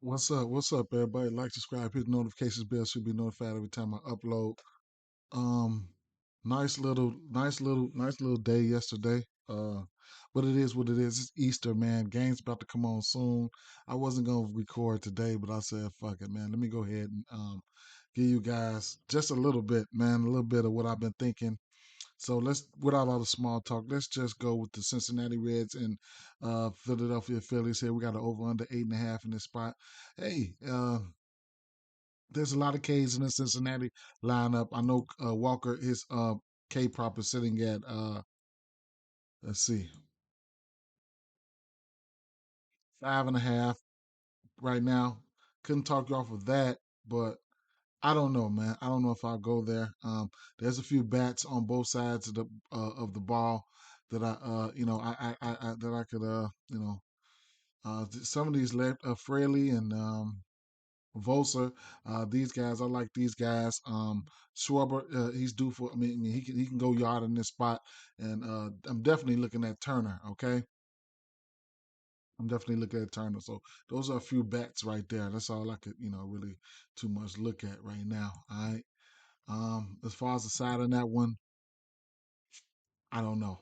What's up? What's up, everybody? Like, subscribe, hit the notifications bell. Should be notified every time I upload. Um, nice little day yesterday. But it is what it is. It's Easter, man. Game's about to come on soon. I wasn't gonna record today, but I said, fuck it, man. Let me go ahead and give you guys just a little bit, man, a little bit of what I've been thinking. So let's, without all the small talk, let's just go with the Cincinnati Reds and Philadelphia Phillies here. We got an over under 8.5 in this spot. Hey, there's a lot of K's in the Cincinnati lineup. I know Walker, his K prop is sitting at let's see, 5.5 right now. Couldn't talk you off of that, but I don't know, man. I don't know if I'll go there. There's a few bats on both sides of the ball that that I could some of these left Fraley and Vosa, these guys, I like these guys. Schwarber, he's due for. I mean, he can go yard in this spot, and I'm definitely looking at Turner. Okay, I'm definitely looking at Turner. So those are a few bets right there. That's all I could, really too much look at right now. All right. As far as the side on that one, I don't know.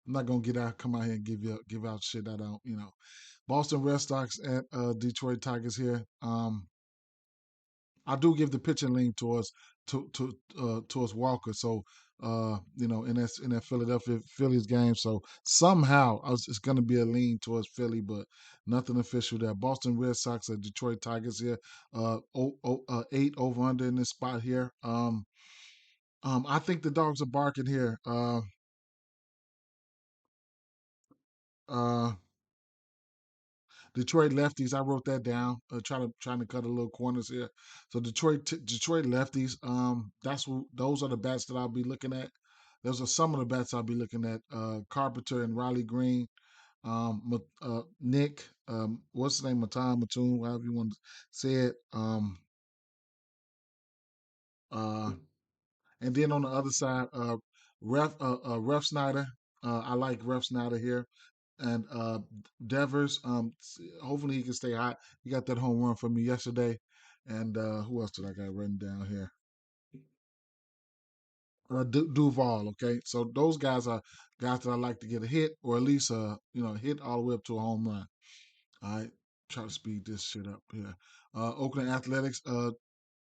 I'm not gonna come out here and give out shit I don't. Boston Red Sox at Detroit Tigers here. I do give the pitching lean towards Walker. So in that Philadelphia Phillies game. So somehow it's going to be a lean towards Philly, but nothing official there. Boston Red Sox at Detroit Tigers here. 8 over under in this spot here. I think the dogs are barking here. Uh, Detroit lefties. I wrote that down. Trying to cut a little corners here. So Detroit lefties. Those are the bats that I'll be looking at. Those are some of the bats I'll be looking at. Carpenter and Riley Green. Nick. What's his name? Matan Mattoon. However you want to say it. Uh, and then on the other side, Ref Snyder. I like Ref Snyder here. And Devers, hopefully he can stay hot. He got that home run for me yesterday. And who else did I got written down here? Duval. Okay, so those guys are guys that I like to get a hit or at least hit all the way up to a home run. All right, try to speed this shit up here. Oakland Athletics,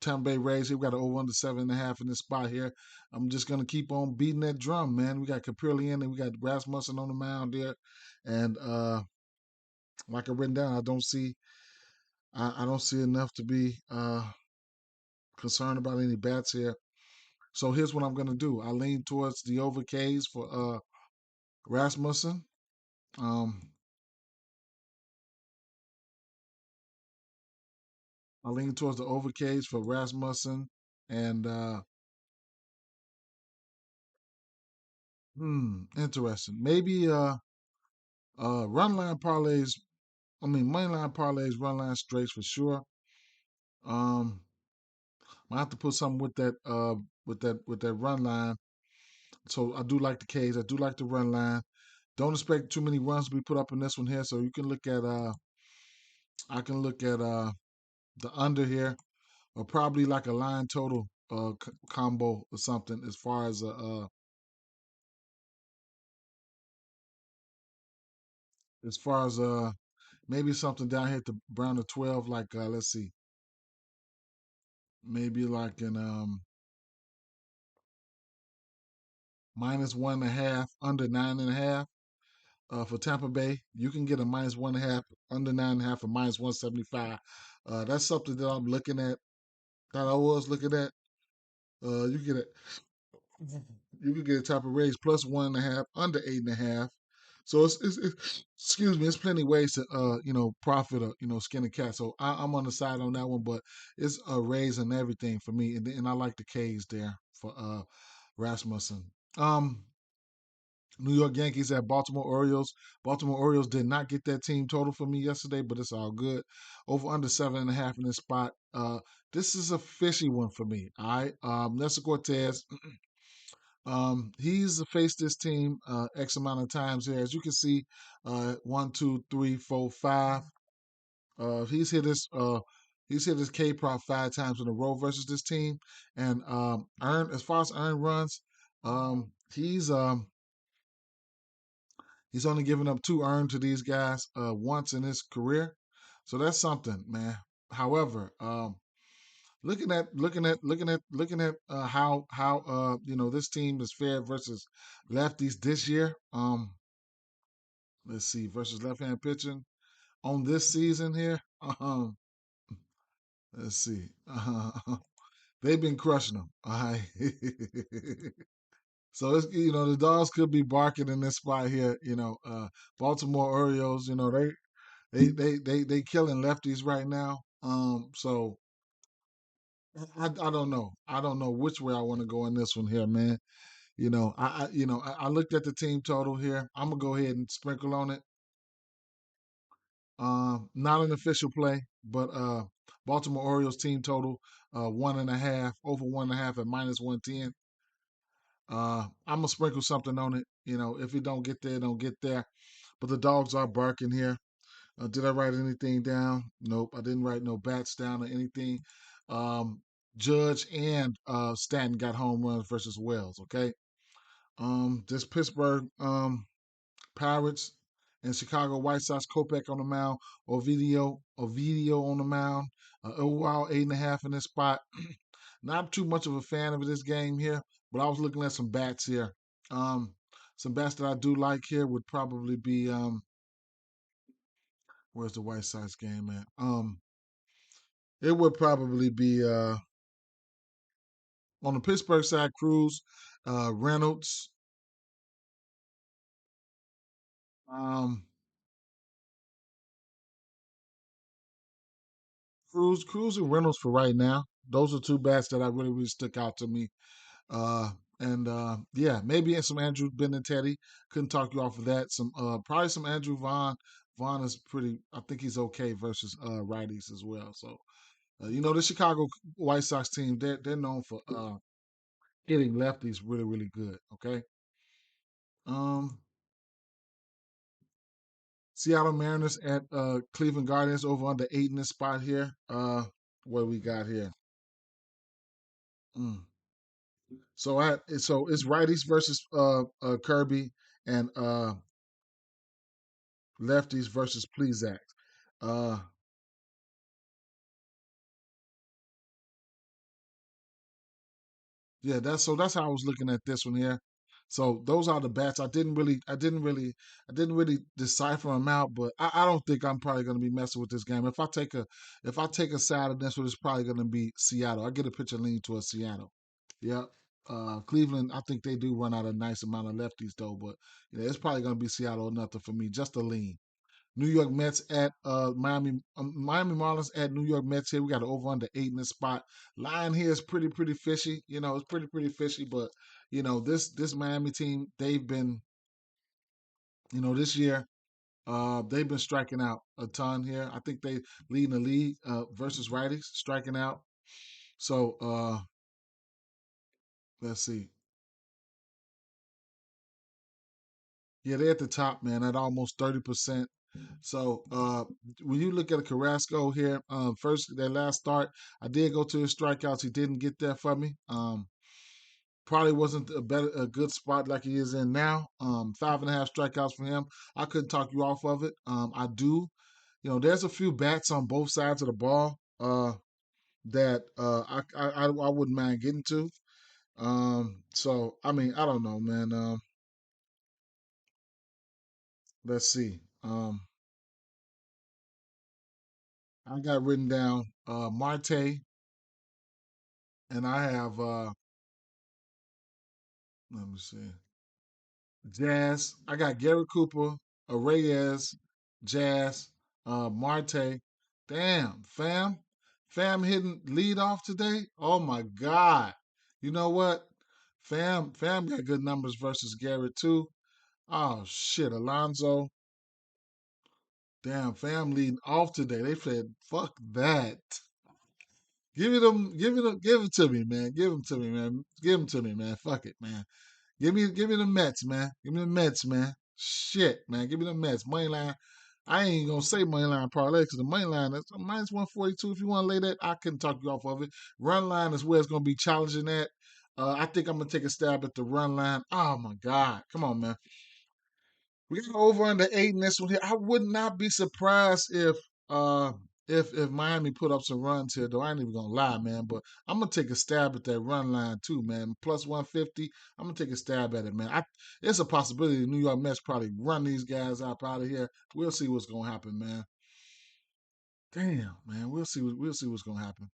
Tampa Bay Rays. Here we got an over under 7.5 in this spot here. I'm just gonna keep on beating that drum, man. We got Caprillion and we got Rasmussen on the mound there, and like I written down, I don't see enough to be concerned about any bats here. So here's what I'm gonna do. I lean towards the over K's for Rasmussen. Um, I lean towards the over K's for Rasmussen, and interesting. Maybe run line parlays. I mean, money line parlays, run line straights for sure. Um, I have to put something with that run line. So I do like the K's. I do like the run line. Don't expect too many runs to be put up in this one here. So you can look at I can look at the under here, or probably like a line total combo or something as far as maybe something down here to around the 12, like let's see, maybe like an -1.5, under 9.5. For Tampa Bay, you can get a -1.5, under 9.5 for -175. That's something that I'm looking at. That I was looking at. You get it. You could get a type of raise plus 1.5, under 8.5. So it's excuse me, it's plenty ways to profit or skin a cat. So I'm on the side on that one, but it's a raise and everything for me, and I like the K's there for Rasmussen. Um, New York Yankees at Baltimore Orioles. Baltimore Orioles did not get that team total for me yesterday, but it's all good. Over under 7.5 in this spot. This is a fishy one for me. All right. Nestor Cortez. He's faced this team X amount of times here. As you can see, 1, 2, 3, 4, 5. He's hit his K prop 5 times in a row versus this team, and earned as far as earned runs, um, he's um, he's only given up 2 earned to these guys once in his career, so that's something, man. However, looking at how this team is fared versus lefties this year. Let's see, versus left-hand pitching on this season here. Um, let's see. They've been crushing them. All right. So it's the dogs could be barking in this spot here. Baltimore Orioles. They killing lefties right now. So I don't know. I don't know which way I want to go in this one here, man. I looked at the team total here. I'm gonna go ahead and sprinkle on it. Not an official play, but Baltimore Orioles team total 1.5 over 1.5 at -110. I'm gonna sprinkle something on it. If it don't get there, don't get there. But the dogs are barking here. Did I write anything down? Nope, I didn't write no bats down or anything. Um, Judge and Stanton got home runs versus Wells. Okay. This Pittsburgh Pirates and Chicago White Sox, Kopech on the mound, Ovidio on the mound, overall 8.5 in this spot. Not too much of a fan of this game here, but I was looking at some bats here. Um, some bats that I do like here would probably be where's the White Sox game at? It would probably be on the Pittsburgh side, Cruz, Reynolds, um, Cruz and Reynolds for right now. Those are two bats that I really stuck out to me. And yeah, maybe some Andrew Benintendi. Couldn't talk you off of that. Some probably some Andrew Vaughn. Vaughn is pretty. I think he's okay versus righties as well. So the Chicago White Sox team, they're known for hitting lefties really good. Okay. Um, Seattle Mariners at Cleveland Guardians over under 8 in this spot here. What do we got here? Mm. So it's righties versus Kirby and lefties versus Plezak. Uh, yeah, that's how I was looking at this one here. So those are the bats. I didn't really decipher them out, but I don't think I'm probably going to be messing with this game. If I take a side of this one, it's probably going to be Seattle. I get a pitcher leaning towards Seattle. Yep. Cleveland, I think they do run out a nice amount of lefties though, but it's probably going to be Seattle or nothing for me. Just a lean. New York Mets at Miami Marlins at New York Mets here. We got an over under 8 in this spot. Line here is pretty fishy. It's pretty fishy, but this Miami team, they've been this year they've been striking out a ton here. I think they lead in the league versus righties striking out. So let's see. Yeah, they're at the top, man, at almost 30%. So when you look at Carrasco here, first their last start, I did go to his strikeouts. He didn't get there for me. Probably wasn't a good spot like he is in now. 5.5 strikeouts for him. I couldn't talk you off of it. I do, there's a few bats on both sides of the ball that I wouldn't mind getting to. So I mean, I don't know, man. Let's see. I got written down Marte, and I have let me see. Jazz. I got Gary Cooper, Reyes, Jazz, Marte. Damn, fam. Fam hitting lead off today. Oh my God. You know what? Fam got good numbers versus Gary too. Oh shit, Alonzo. Damn, fam leading off today. They said, fuck that. Give it to me, man. Give them to me, man. Give them to me, man. Fuck it, man. Give me the Mets, man. Give me the Mets, man. Shit, man. Give me the Mets. Money line. I ain't gonna say money line parlay because the money line is minus 142. If you want to lay that, I couldn't talk you off of it. Run line is where it's gonna be challenging at. I think I'm gonna take a stab at the run line. Oh my God, come on, man. We got over under 8 in this one here. I would not be surprised uh if Miami put up some runs here, though. I ain't even gonna lie, man. But I'm gonna take a stab at that run line too, man. Plus 150. I'm gonna take a stab at it, man. It's a possibility the New York Mets probably run these guys up out of here. We'll see what's gonna happen, man. Damn, man. We'll see what's gonna happen.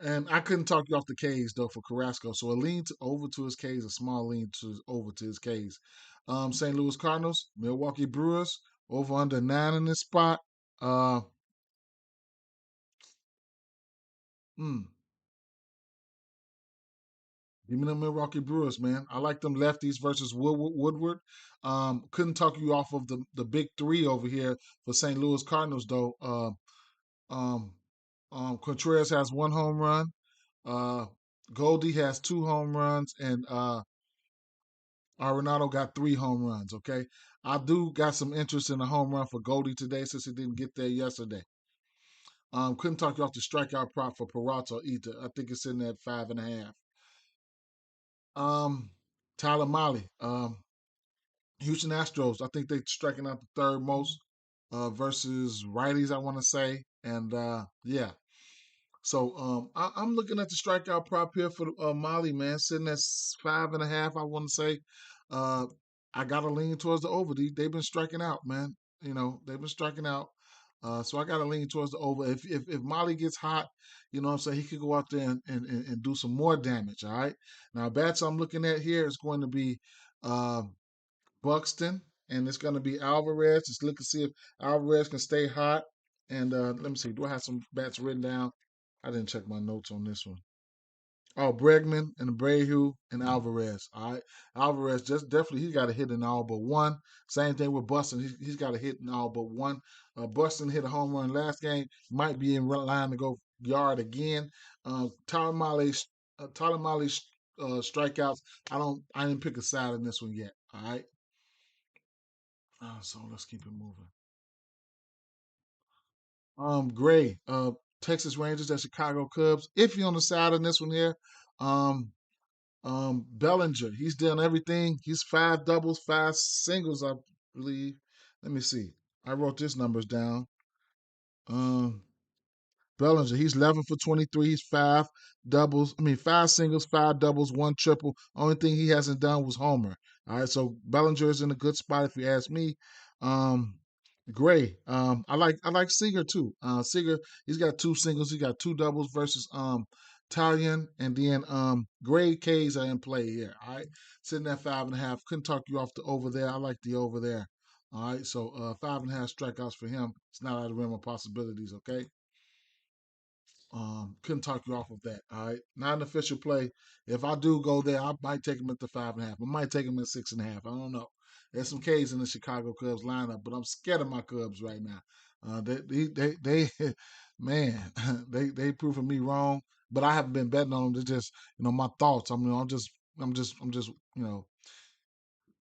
And I couldn't talk you off the K's though for Carrasco. So a lean over to his K's, a small lean over to his K's. St. Louis Cardinals, Milwaukee Brewers, over under 9 in this spot. Uh, mm, Give me the Milwaukee Brewers, man. I like them lefties versus Woodward. Couldn't talk you off of the big three over here for St. Louis Cardinals though. Um, Contreras has 1 home run. Uh, Goldie has 2 home runs, and Arenado got 3 home runs. Okay, I do got some interest in a home run for Goldie today since he didn't get there yesterday. Couldn't talk you off the strikeout prop for Peralta either. I think it's in at 5.5. Um, Tyler Molly, Houston Astros. I think they striking out the third most versus righties. I want to say, and yeah. So I'm looking at the strikeout prop here for Molly, man, sitting at 5.5. I want to say, uh, I got to lean towards the over. They've been striking out, man. They've been striking out. So I got to lean towards the over. If Molly gets hot, what I'm saying, he could go out there and do some more damage. All right. Now bats I'm looking at here is going to be uh, Buxton, and it's going to be Alvarez. Just look to see if Alvarez can stay hot. And let me see. Do I have some bats written down? I didn't check my notes on this one. Oh, Bregman and Abreu and Alvarez. All right, Alvarez just definitely he got a hit in all but one. Same thing with Buston. He's got a hit in all but one. Buston hit a home run last game. Might be in line to go yard again. Tyler Molly's Tyler Molly's strikeouts. I didn't pick a side in this one yet. All right. So let's keep it moving. Gray, Texas Rangers at Chicago Cubs. If you're on the side on this one here, um, Bellinger, he's done everything. He's 5 doubles, 5 singles, I believe. Let me see. I wrote these numbers down. Um, Bellinger, he's 11 for 23. He's 5 doubles. I mean, 5 singles, 5 doubles, 1 triple. Only thing he hasn't done was homer. All right, so Bellinger is in a good spot if you ask me. Um, Gray, I like Seager too. Seager, he's got 2 singles. He got 2 doubles versus Talion, and then Gray K's are in play here. All right, sitting at 5.5. Couldn't talk you off the over there. I like the over there. All right, so 5.5 strikeouts for him. It's not out of the realm of possibilities. Okay. Couldn't talk you off of that. All right, not an official play. If I do go there, I might take him at the 5.5. I might take him at 6.5. I don't know. There's some K's in the Chicago Cubs lineup, but I'm scared of my Cubs right now. Man, they proving me wrong. But I haven't been betting on them. It's just my thoughts. I'm just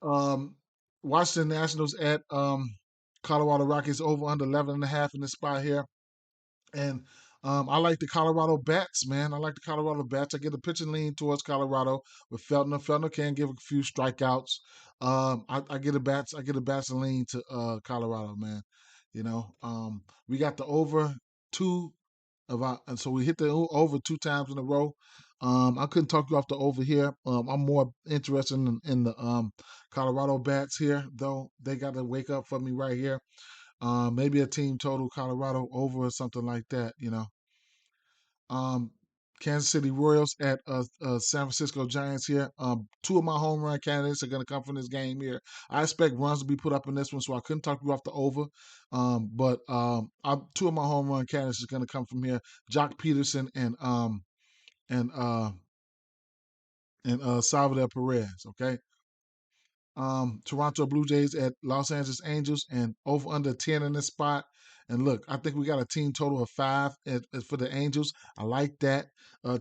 um Washington Nationals at Colorado Rockies over under 11.5 in this spot here. And I like the Colorado bats, man. I like the Colorado bats. I get a pitching lean towards Colorado with Feltner. Feltner can give a few strikeouts. I get a bats. I get a bats lean to Colorado, man. We got the over two and so we hit the over 2 times in a row. I couldn't talk you off the over here. I'm more interested in the Colorado bats here, though. They got to wake up for me right here. Maybe a team total Colorado over or something like that. Um, Kansas City Royals at San Francisco Giants here. 2 of my home run candidates are going to come from this game here. I expect runs to be put up in this one, so I couldn't talk you off the over. But 2 of my home run candidates are going to come from here. Jock Peterson and Salvador Perez. Okay. Toronto Blue Jays at Los Angeles Angels and over under 10 in this spot. And look, I think we got a team total of 5 for the Angels. I like that.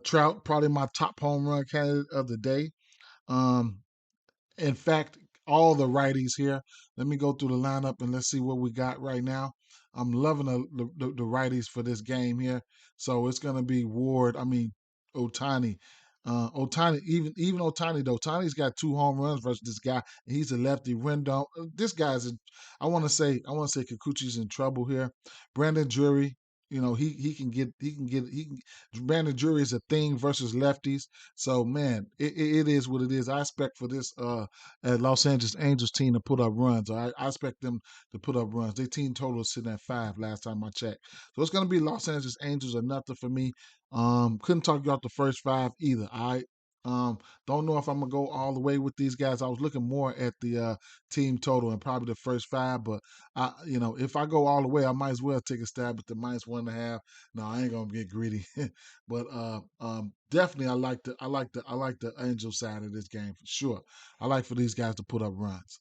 Trout, probably my top home run candidate of the day. Um, in fact, all the righties here. Let me go through the lineup and let's see what we got right now. I'm loving the righties for this game here. So it's gonna be Ward. I mean, Otani. Otani, even Otani though. Otani's got 2 home runs versus this guy. He's a lefty. Rendon. This guy's. I want to say Kikuchi's in trouble here. Brandon Drury. He can get Brandon Drury is a thing versus lefties. So man, it is what it is. I expect for this Los Angeles Angels team to put up runs. I expect them to put up runs. Their team total is sitting at 5 last time I checked. So it's going to be Los Angeles Angels or nothing for me. Couldn't talk you out the first 5 either. I don't know if I'm gonna go all the way with these guys. I was looking more at the team total and probably the first 5, but if I go all the way, I might as well take a stab at the -1.5. No, I ain't gonna get greedy, but definitely I like the Angel side of this game for sure. I like for these guys to put up runs.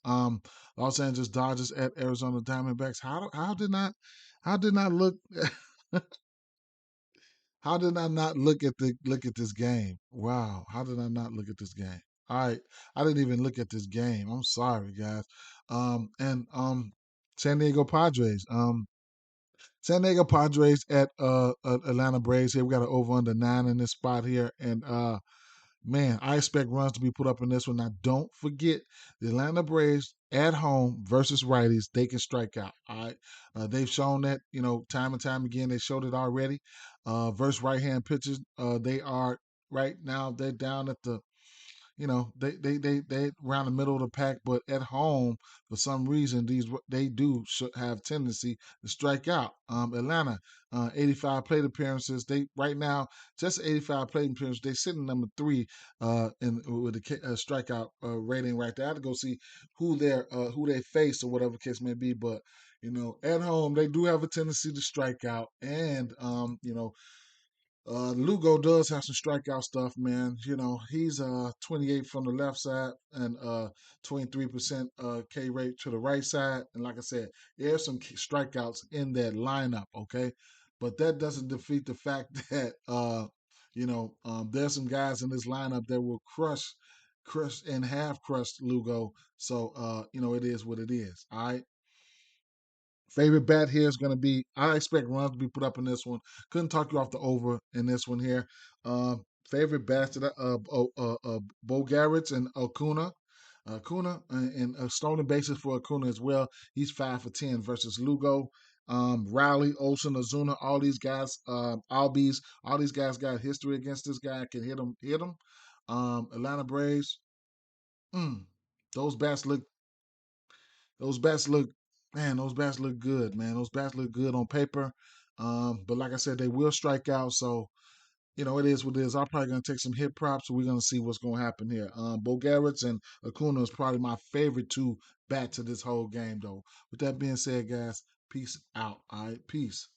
Los Angeles Dodgers at Arizona Diamondbacks. How did not look? How did I not look at this game? Wow, how did I not look at this game? All right, I didn't even look at this game. I'm sorry, guys. And San Diego Padres. San Diego Padres at Atlanta Braves. Here we got an over under 9 in this spot here, and man, I expect runs to be put up in this one. Now, don't forget the Atlanta Braves at home versus righties, they can strike out. All right, they've shown that time and time again. They showed it already. Versus right-hand pitchers, they are right now. They're down at the they around the middle of the pack, but at home for some reason they do have tendency to strike out. Atlanta, 85 plate appearances. They right now just 85 plate appearances. They sitting number 3 in with the strikeout rating right there. I have to go see who they face or whatever case may be, but at home they do have a tendency to strike out, and Lugo does have some strikeout stuff, man. He's 28 from the left side and 23% K rate to the right side. And like I said, there's some strikeouts in that lineup, okay? But that doesn't defeat the fact that there's some guys in this lineup that will crush and have crushed Lugo. So it is what it is. All right. Favorite bet here is going to be, I expect runs to be put up in this one. Couldn't talk you off the over in this one here. Favorite bets that Bo Garrett's and Acuna. Acuna and a stolen basis for Acuna as well. He's 5 for 10 versus Lugo. Riley, Olsen, Ozuna, all these guys, Albies, all these guys got history against this guy. Can hit him. Atlanta Braves. Mm, those bats look those bats look, man, those bats look good, man. Those bats look good on paper. But like I said, they will strike out. So, it is what it is. I'm probably going to take some hit props. So we're going to see what's going to happen here. Bo Garrett's and Acuna is probably my favorite 2 bats of this whole game, though. With that being said, guys, peace out. All right, peace.